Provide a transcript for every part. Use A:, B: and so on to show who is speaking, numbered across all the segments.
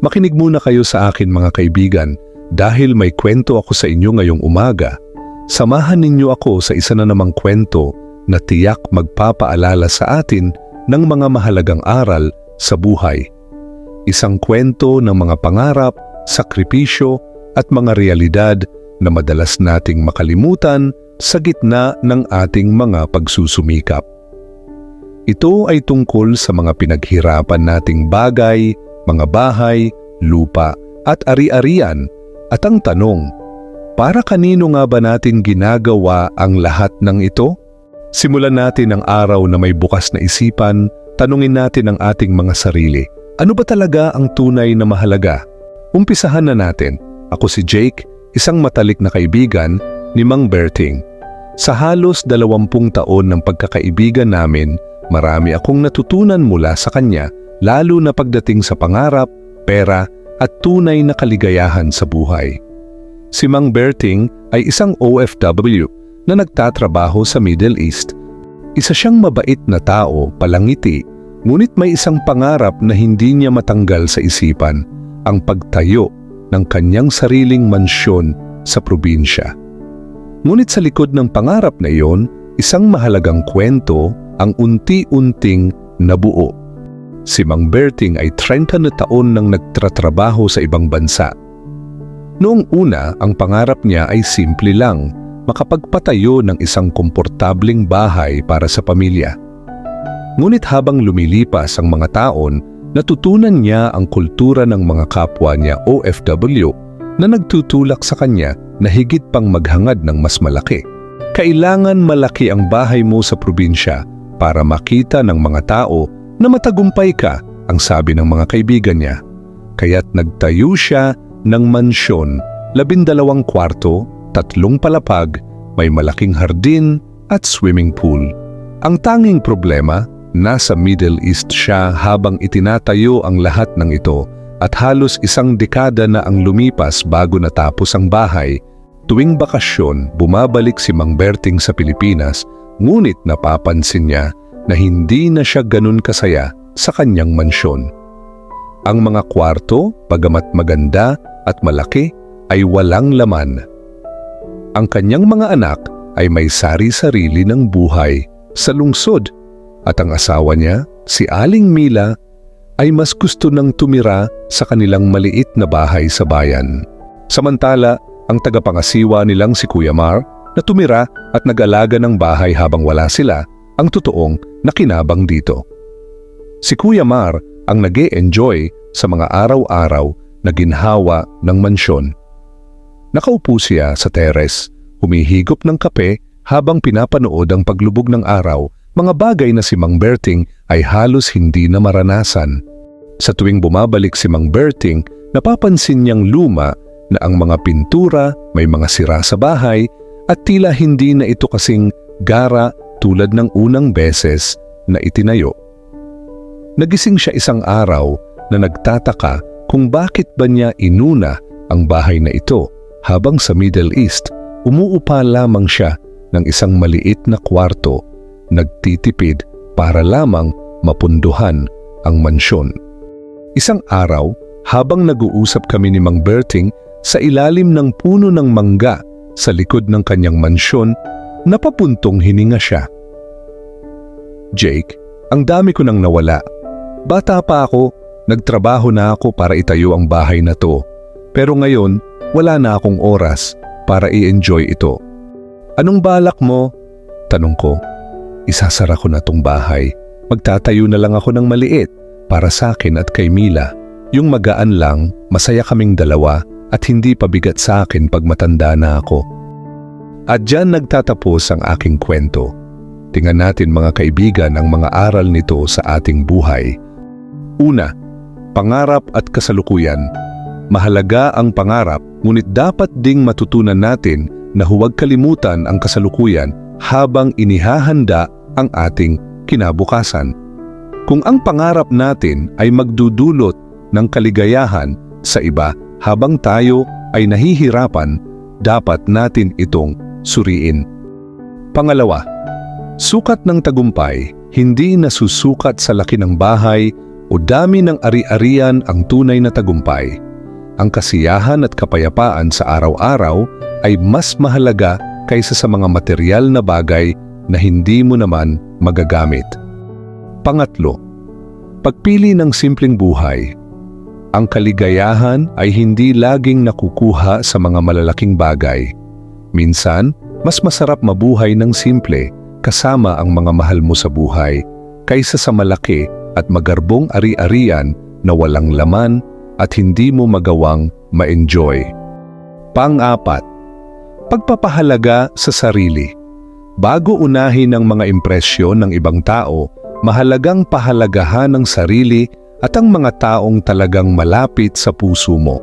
A: Makinig muna kayo sa akin mga kaibigan dahil may kwento ako sa inyo ngayong umaga. Samahan ninyo ako sa isa na namang kwento na tiyak magpapaalala sa atin ng mga mahalagang aral sa buhay. Isang kwento ng mga pangarap, sakripisyo at mga realidad na madalas nating makalimutan sa gitna ng ating mga pagsusumikap. Ito ay tungkol sa mga pinaghirapan nating bagay, mga bahay, lupa at ari-arian, at ang tanong, para kanino nga ba natin ginagawa ang lahat ng ito? Simulan natin ang araw na may bukas na isipan, tanungin natin ang ating mga sarili. Ano ba talaga ang tunay na mahalaga? Umpisahan na natin. Ako si Jake, isang matalik na kaibigan ni Mang Berting. Sa halos 20 taon ng pagkakaibigan namin, marami akong natutunan mula sa kanya, lalo na pagdating sa pangarap, pera at tunay na kaligayahan sa buhay. Si Mang Berting ay isang OFW na nagtatrabaho sa Middle East. Isa siyang mabait na tao, palangiti, ngunit may isang pangarap na hindi niya matanggal sa isipan, ang pagtayo ng kanyang sariling mansyon sa probinsya. Ngunit sa likod ng pangarap na iyon, isang mahalagang kwento ang unti-unting nabuo. Si Mang Berting ay 30 na taon nang nagtatrabaho sa ibang bansa. Noong una, ang pangarap niya ay simple lang, makapagpatayo ng isang komportabling bahay para sa pamilya. Ngunit habang lumilipas ang mga taon, natutunan niya ang kultura ng mga kapwa niya OFW na nagtutulak sa kanya na higit pang maghangad ng mas malaki. Kailangan malaki ang bahay mo sa probinsya para makita ng mga tao na matagumpay ka, ang sabi ng mga kaibigan niya. Kaya't nagtayo siya ng mansyon, 12 kwarto, 3 palapag, may malaking hardin at swimming pool. Ang tanging problema, nasa Middle East siya habang itinatayo ang lahat ng ito at halos 1 dekada na ang lumipas bago natapos ang bahay. Tuwing bakasyon, bumabalik si Mang Berting sa Pilipinas, ngunit napapansin niya na hindi na siya ganun kasaya sa kanyang mansyon. Ang mga kwarto, bagamat maganda at malaki, ay walang laman. Ang kanyang mga anak ay may sari-sarili ng buhay sa lungsod at ang asawa niya, si Aling Mila, ay mas gusto nang tumira sa kanilang maliit na bahay sa bayan. Samantala, ang tagapangasiwa nilang si Kuya Mar na tumira at nag-alaga ng bahay habang wala sila, ang totoong nakinabang dito. Si Kuya Mar ang nag-e-enjoy sa mga araw-araw na ginhawa ng mansyon. Nakaupo siya sa teres, humihigop ng kape habang pinapanood ang paglubog ng araw, mga bagay na si Mang Berting ay halos hindi na maranasan. Sa tuwing bumabalik si Mang Berting, napapansin niyang luma na ang mga pintura may mga sira sa bahay at tila hindi na ito kasing gara tulad ng unang beses na itinayo. Nagising siya isang araw na nagtataka kung bakit ba niya inuna ang bahay na ito habang sa Middle East umuupa lamang siya ng isang maliit na kwarto, nagtitipid para lamang mapunduhan ang mansyon. Isang araw, habang nag-uusap kami ni Mang Berting sa ilalim ng puno ng mangga sa likod ng kanyang mansyon, napapuntong hininga siya. Jake, ang dami ko nang nawala. Bata pa ako, nagtrabaho na ako para itayo ang bahay na to. Pero ngayon, wala na akong oras para i-enjoy ito. Anong balak mo? Tanong ko. Isasara ko na tong bahay. Magtatayo na lang ako ng maliit para sa akin at kay Mila. Yung magaan lang, masaya kaming dalawa at hindi pabigat sa akin pag matanda na ako. At dyan nagtatapos ang aking kwento. Tingnan natin mga kaibigan ang mga aral nito sa ating buhay. Una, pangarap at kasalukuyan. Mahalaga ang pangarap, ngunit dapat ding matutunan natin na huwag kalimutan ang kasalukuyan habang inihahanda ang ating kinabukasan. Kung ang pangarap natin ay magdudulot ng kaligayahan sa iba habang tayo ay nahihirapan, dapat natin itong suriin. Pangalawa, sukat ng tagumpay hindi nasusukat sa laki ng bahay o dami ng ari-arian ang tunay na tagumpay. Ang kasiyahan at kapayapaan sa araw-araw ay mas mahalaga kaysa sa mga material na bagay na hindi mo naman magagamit. Pangatlo, pagpili ng simpleng buhay. Ang kaligayahan ay hindi laging nakukuha sa mga malalaking bagay. Minsan, mas masarap mabuhay ng simple kasama ang mga mahal mo sa buhay kaysa sa malaki at magarbong ari-arian na walang laman at hindi mo magawang ma-enjoy. Pang-apat, pagpapahalaga sa sarili. Bago unahin ang mga impresyon ng ibang tao, mahalagang pahalagahan ang sarili at ang mga taong talagang malapit sa puso mo.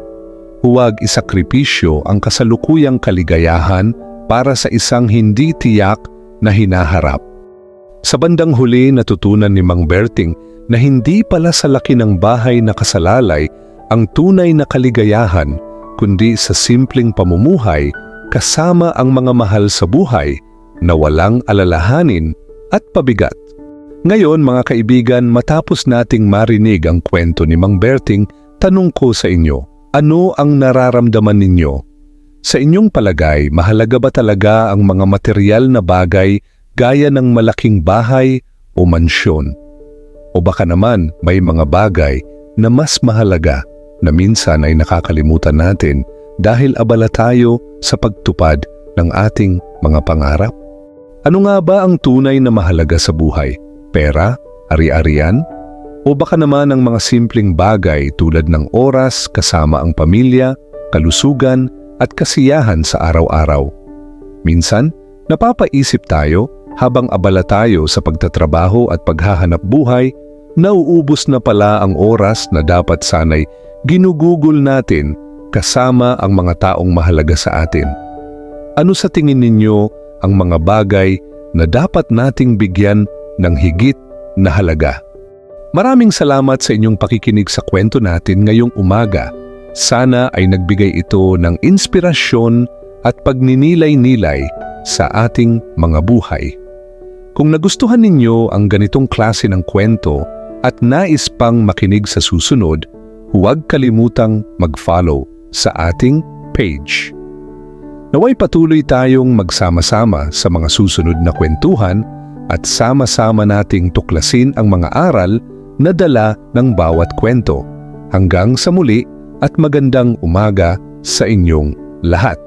A: Huwag isakripisyo ang kasalukuyang kaligayahan para sa isang hindi tiyak na hinaharap. Sa bandang huli, natutunan ni Mang Berting na hindi pala sa laki ng bahay nakasalalay ang tunay na kaligayahan, kundi sa simpleng pamumuhay kasama ang mga mahal sa buhay na walang alalahanin at pabigat. Ngayon mga kaibigan, matapos nating marinig ang kwento ni Mang Berting, tanong ko sa inyo, ano ang nararamdaman ninyo? Sa inyong palagay, mahalaga ba talaga ang mga material na bagay gaya ng malaking bahay o mansyon? O baka naman may mga bagay na mas mahalaga na minsan ay nakakalimutan natin dahil abala tayo sa pagtupad ng ating mga pangarap? Ano nga ba ang tunay na mahalaga sa buhay? Pera? Ari-arian? O baka naman ang mga simpleng bagay tulad ng oras kasama ang pamilya, kalusugan at kasiyahan sa araw-araw? Minsan, napapaisip tayo habang abala tayo sa pagtatrabaho at paghahanap buhay, nauubos na pala ang oras na dapat sana'y ginugugol natin kasama ang mga taong mahalaga sa atin. Ano sa tingin ninyo ang mga bagay na dapat nating bigyan ng higit na halaga? Maraming salamat sa inyong pakikinig sa kwento natin ngayong umaga. Sana ay nagbigay ito ng inspirasyon at pagninilay-nilay sa ating mga buhay. Kung nagustuhan ninyo ang ganitong klase ng kwento at nais pang makinig sa susunod, huwag kalimutang mag-follow sa ating page. Naway patuloy tayong magsama-sama sa mga susunod na kwentuhan at sama-sama nating tuklasin ang mga aral na dala ng bawat kwento. Hanggang sa muli at magandang umaga sa inyong lahat.